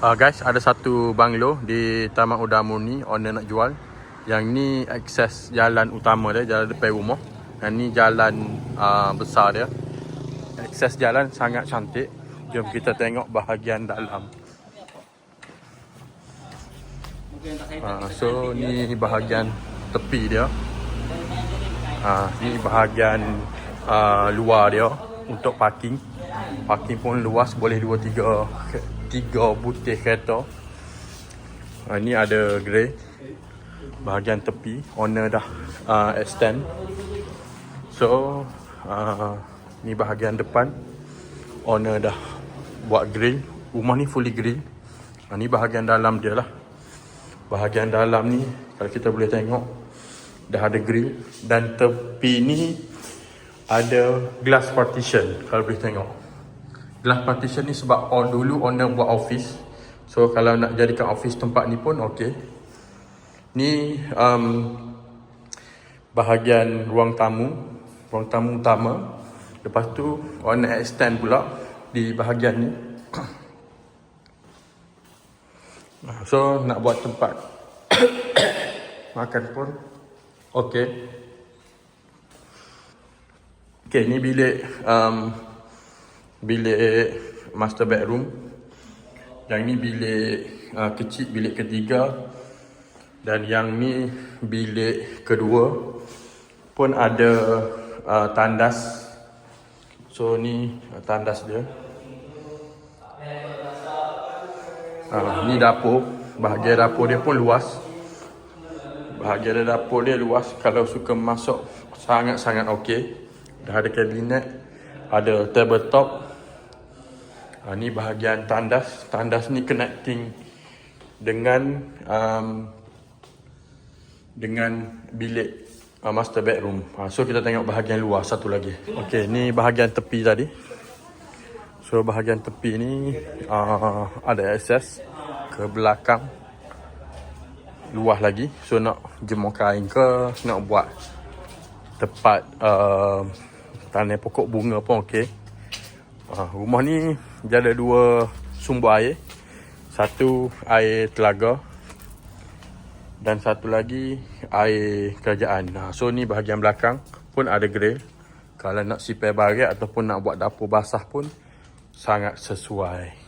Guys, ada satu banglo di Taman Udara Murni, owner nak jual. Yang ni akses jalan utama dia, jalan depan rumah. Yang ni jalan besar dia. Akses jalan sangat cantik. Jom kita tengok bahagian dalam. So ni bahagian tepi dia. Ni bahagian luar dia untuk parking. Parking pun luas, boleh 3 butir kereta. Ni ada grey. Bahagian tepi owner dah extend. So ni bahagian depan owner dah buat grill. Rumah ni fully grill. Ni bahagian dalam dia lah. Bahagian dalam ni kalau kita boleh tengok dah ada grill. Dan tepi ni ada glass partition. Kalau boleh tengok glass partition ni sebab dulu owner buat office. So kalau nak jadikan office tempat ni pun okey. Ni bahagian ruang tamu utama. Lepas tu owner extend pula di bahagian ni. So nak buat tempat makan pun okey. Okey, ni bilik master bedroom. Yang ni bilik kecil, bilik ketiga. Dan yang ni bilik kedua. Pun ada tandas. So ni tandas dia. Ni dapur. Bahagian dapur dia pun luas. Bahagian dapur dia luas. Kalau suka masuk sangat-sangat okey. Dah ada kabinet. Ada tabletop. Ni bahagian tandas. Tandas ni connecting dengan bilik master bedroom. So kita tengok bahagian luar satu lagi. Okey, ni bahagian tepi tadi. So bahagian tepi ni ada akses ke belakang. Luas lagi. So nak jemur kain ke, nak buat tempat tanam pokok bunga pun okey. Rumah ni dia ada 2 sumber air. Satu air telaga dan satu lagi air kerajaan. So ni bahagian belakang pun ada grill. Kalau nak sipir barat ataupun nak buat dapur basah pun sangat sesuai.